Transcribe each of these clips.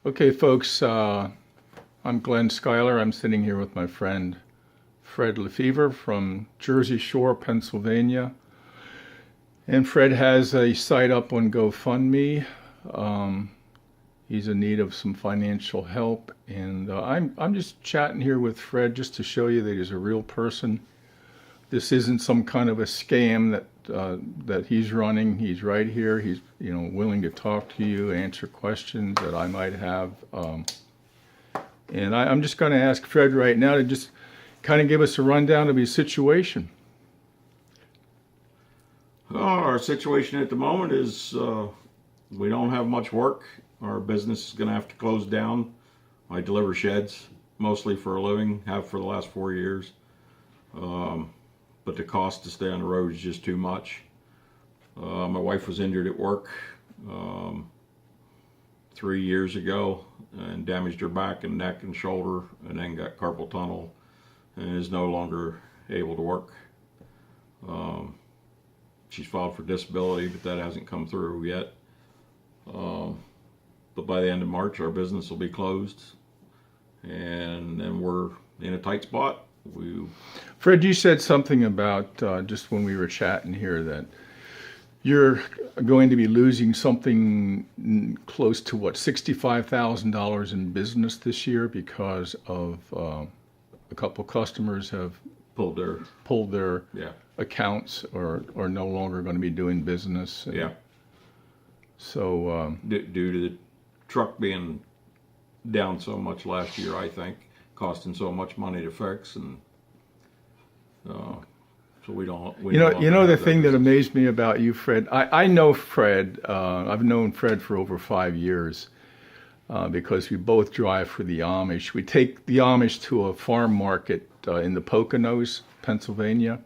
Okay, folks, I'm Glenn Schuyler. I'm sitting here with my friend Fred Lefevre from Jersey Shore, Pennsylvania. And Fred has a site up on GoFundMe. Um, he's in need of some financial help. And I'm just chatting here with Fred just to show you that he's a real person. This isn't some kind of a scam that he's running. He's right here. He's willing to talk to you, answer questions that I might have. And I'm just going to ask Fred right now to just kind of give us a rundown of his situation. Our situation at the moment is we don't have much work. Our business is going to have to close down. I deliver sheds mostly for a living, have for the last 4 years. But the cost to stay on the road is just too much. My wife was injured at work 3 years ago and damaged her back and neck and shoulder, and then got carpal tunnel and is no longer able to work. She's filed for disability, but that hasn't come through yet. But by the end of March, our business will be closed, and then we're in a tight spot. Fred, you said something about just when we were chatting here that you're going to be losing something close to what, $65,000 in business this year because of a couple customers have pulled their Yeah. accounts or are no longer going to be doing business. Yeah. So Due to the truck being down so much last year, I think, costing so much money to fix, and so we don't. The thing that amazed me about you, Fred. I know Fred. I've known Fred for over 5 years because we both drive for the Amish. We take the Amish to a farm market in the Poconos, Pennsylvania,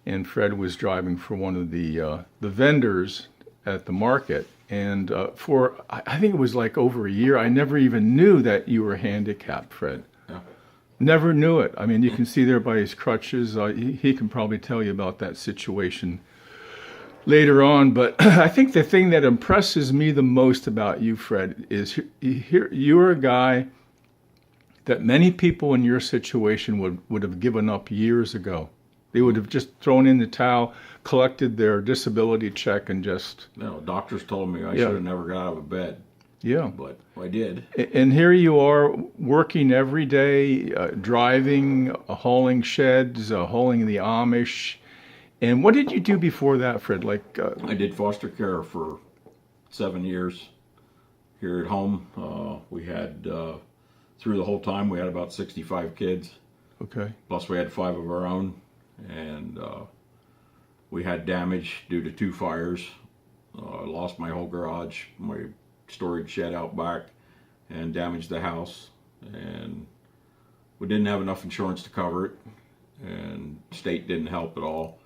and Fred was driving for one of the vendors at the market. And for I think it was like over a year, I never even knew that you were handicapped, Fred. Yeah. Never knew it. I mean, you can see there by his crutches. He can probably tell you about that situation later on. But I think the thing that impresses me the most about you, Fred, is you're a guy that many people in your situation would have given up years ago. They would have just thrown in the towel, collected their disability check, and just... No, doctors told me I should have never got out of bed. Yeah. But I did. And here you are working every day, driving, hauling sheds, hauling the Amish. And what did you do before that, Fred? I did foster care for 7 years here at home. We had, through the whole time, we had about 65 kids. Okay. Plus we had 5 of our own. And we had damage due to 2 fires. I lost my whole garage, my storage shed out back, and damaged the house. And we didn't have enough insurance to cover it, and state didn't help at all.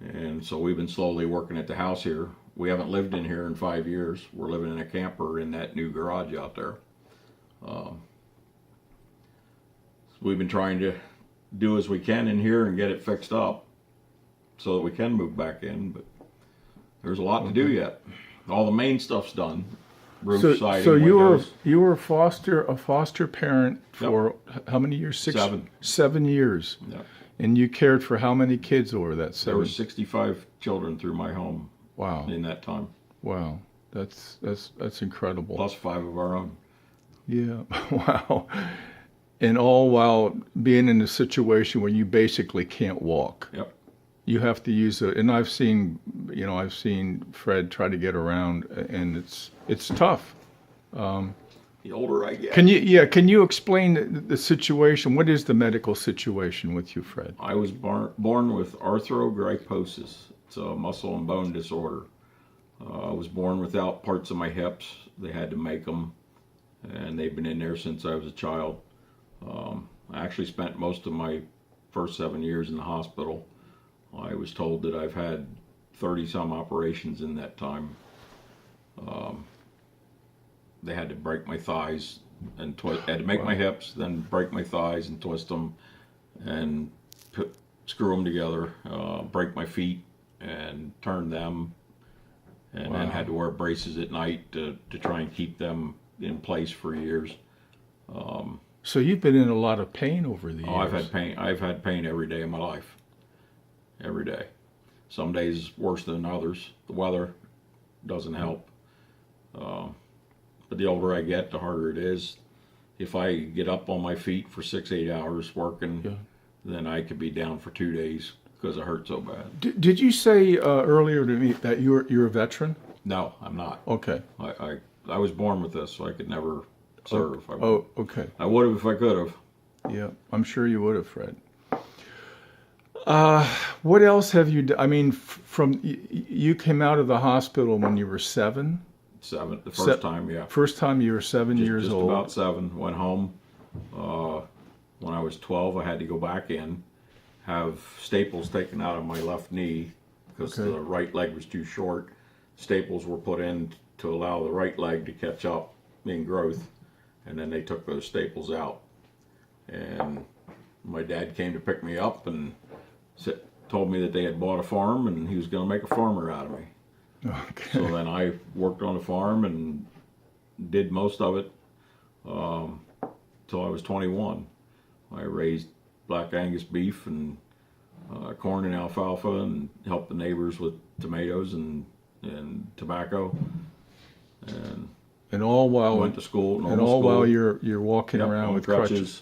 And so we've been slowly working at the house here. We haven't lived in here in 5 years. We're living in a camper in that new garage out there. We've been trying to do as we can in here and get it fixed up so that we can move back in, but there's a lot to do yet. All the main stuff's done. Roof, siding, so windows. you were a foster parent for how many years? 7. 7 years. Yep. And you cared for how many kids over that 7? There were 65 children through my home. Wow. In that time. Wow. That's incredible. Plus 5 of our own. Yeah. Wow. And all while being in a situation where you basically can't walk. Yep. You have to use it. And I've seen Fred try to get around, and it's tough. The older I get. Can you explain the situation? What is the medical situation with you, Fred? I was born with arthrogryposis. It's a muscle and bone disorder. I was born without parts of my hips. They had to make them, and they've been in there since I was a child. I actually spent most of my first 7 years in the hospital. I was told that I've had 30-some operations in that time. They had to break my thighs and had to make my hips, then break my thighs and twist them and screw them together, break my feet and turn them, and then had to wear braces at night to try and keep them in place for years. So you've been in a lot of pain over the years. Oh, I've had pain. I've had pain every day of my life. Every day. Some days worse than others. The weather doesn't help. But the older I get, the harder it is. If I get up on my feet for 6-8 hours working, Yeah. then I could be down for 2 days because it hurt so bad. Did you say earlier to me that you're a veteran? No, I'm not. Okay. I was born with this, so I could never serve. Oh, okay. I would have if I could have. Yeah, I'm sure you would have, Fred. What else have you done? I mean, you came out of the hospital when you were 7? The first time, yeah. First time you were 7 years Just old. about 7. Went home. When I was 12, I had to go back in, have staples taken out of my left knee because Okay. the right leg was too short. Staples were put in to allow the right leg to catch up in growth, and then they took those staples out. And my dad came to pick me up and told me that they had bought a farm and he was going to make a farmer out of me. Okay. So then I worked on the farm and did most of it till I was 21. I raised black Angus beef and corn and alfalfa and helped the neighbors with tomatoes and tobacco. And all while Went to school. and normal all school. while you're walking Yep, around on with crutches.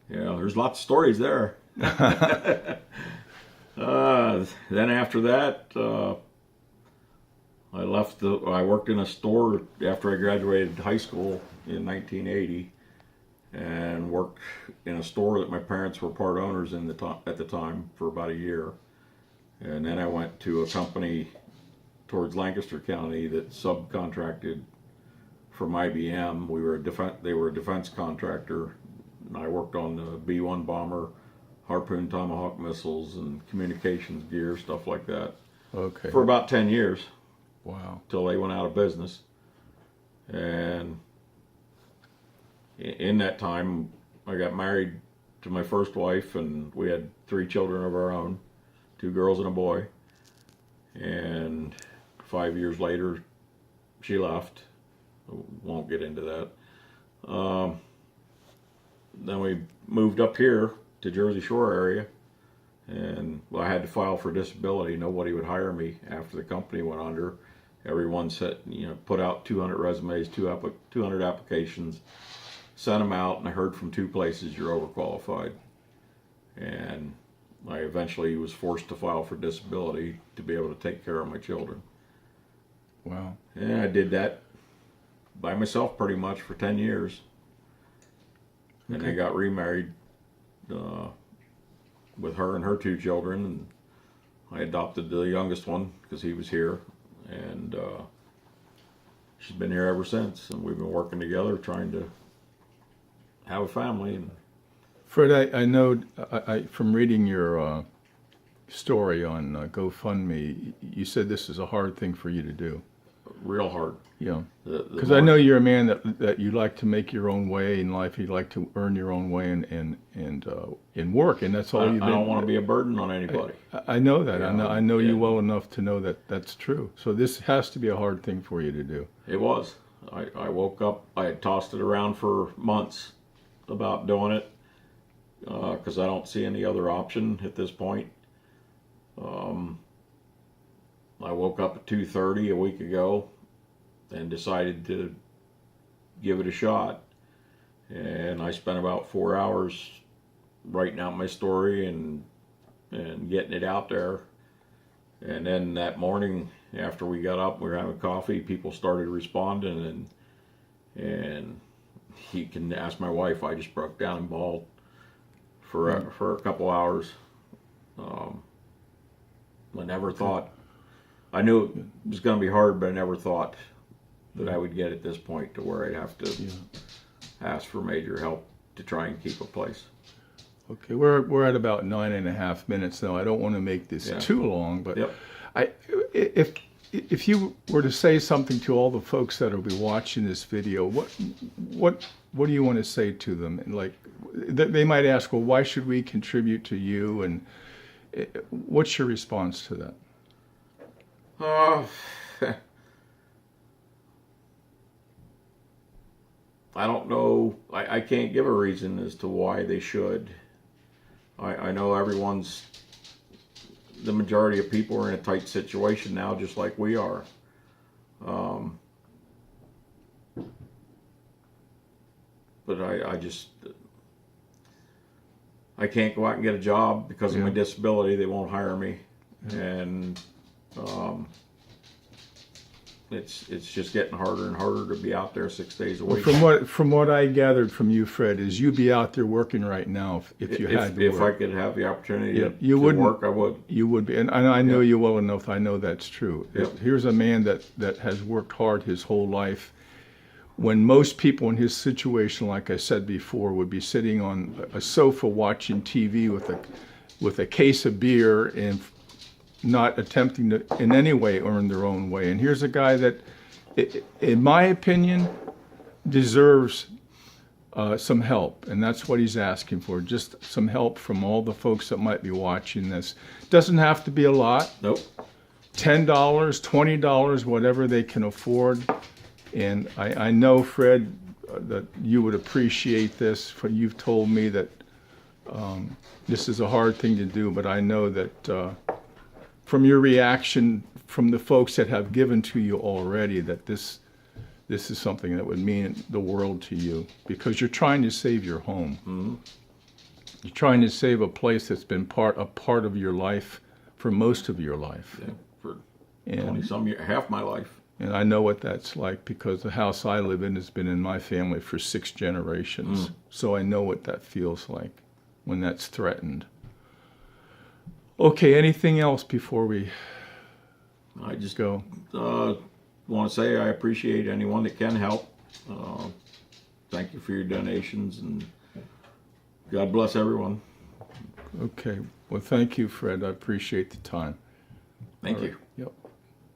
Yeah, there's lots of stories there. Then after that, I worked in a store after I graduated high school in 1980, and worked in a store that my parents were part owners in at the time for about a year. And then I went to a company towards Lancaster County that subcontracted from IBM. They were a defense contractor, and I worked on the B-1 bomber, Harpoon Tomahawk missiles, and communications gear, stuff like that, Okay. for about 10 years Wow. till they went out of business. And in that time, I got married to my first wife, and we had 3 children of our own, 2 girls and a boy. And 5 years later, she left. Won't get into that. Then we moved up here to Jersey Shore area, and I had to file for disability. Nobody would hire me after the company went under. Everyone put out 200 resumes, 200 applications, sent them out, and I heard from 2 places you're overqualified. And I eventually was forced to file for disability to be able to take care of my children. Wow. And I did that by myself pretty much for 10 years. And I got remarried with her and her 2 children, and I adopted the youngest one because he was here, and she's been here ever since, and we've been working together trying to have a family. And Fred, I know from reading your story on GoFundMe, you said this is a hard thing for you to do. real hard. Yeah. The Because I know you're a man that you like to make your own way in life. You like to earn your own way in work, and that's all you've been. I don't want to be a burden on anybody. I know that. Yeah, I know you yeah. well enough to know that that's true. So this has to be a hard thing for you to do. It was. I woke up, I had tossed it around for months about doing it because I don't see any other option at this point. I woke up at 2:30 a week ago and decided to give it a shot. And I spent about 4 hours writing out my story and getting it out there. And then that morning, after we got up, we were having coffee, people started responding, and you can ask my wife, I just broke down and bawled for a couple hours. I never thought, I knew it was going to be hard, but I never thought that I would get at this point to where I'd have to ask for major help to try and keep a place. Okay, we're at about 9.5 minutes now. I don't want to make this too long, but Yep. if you were to say something to all the folks that will be watching this video, what do you want to say to them? And like, they might ask, well, why should we contribute to you? And what's your response to that? I don't know. I can't give a reason as to why they should. I know the majority of people are in a tight situation now, just like we are. But I can't go out and get a job because of my disability. They won't hire me, and it's just getting harder and harder to be out there 6 days a week. From what I gathered from you, Fred, is you'd be out there working right now if you had to If work. I could have the opportunity You to wouldn't- work, I would. You would be, and I know you well enough. I know that's true. Here's a man that has worked hard his whole life. When most people in his situation, like I said before, would be sitting on a sofa watching TV with a case of beer and not attempting to in any way earn their own way. And here's a guy that, in my opinion, deserves some help, and that's what he's asking for. Just some help from all the folks that might be watching this. Doesn't have to be a lot. Nope. $10, $20, whatever they can afford. And I know, Fred, that you would appreciate this. You've told me that this is a hard thing to do, but I know that from your reaction from the folks that have given to you already, that this is something that would mean the world to you, because you're trying to save your home. Mm-hmm. You're trying to save a place that's been a part of your life for most of your life. Yeah, for And 20-some years, half my life. And I know what that's like, because the house I live in has been in my family for 6 generations. So I know what that feels like when that's threatened. Okay, anything else before we I just go? want to say I appreciate anyone that can help. Thank you for your donations, and God bless everyone. Okay, well, thank you, Fred. I appreciate the time. Thank All you. right.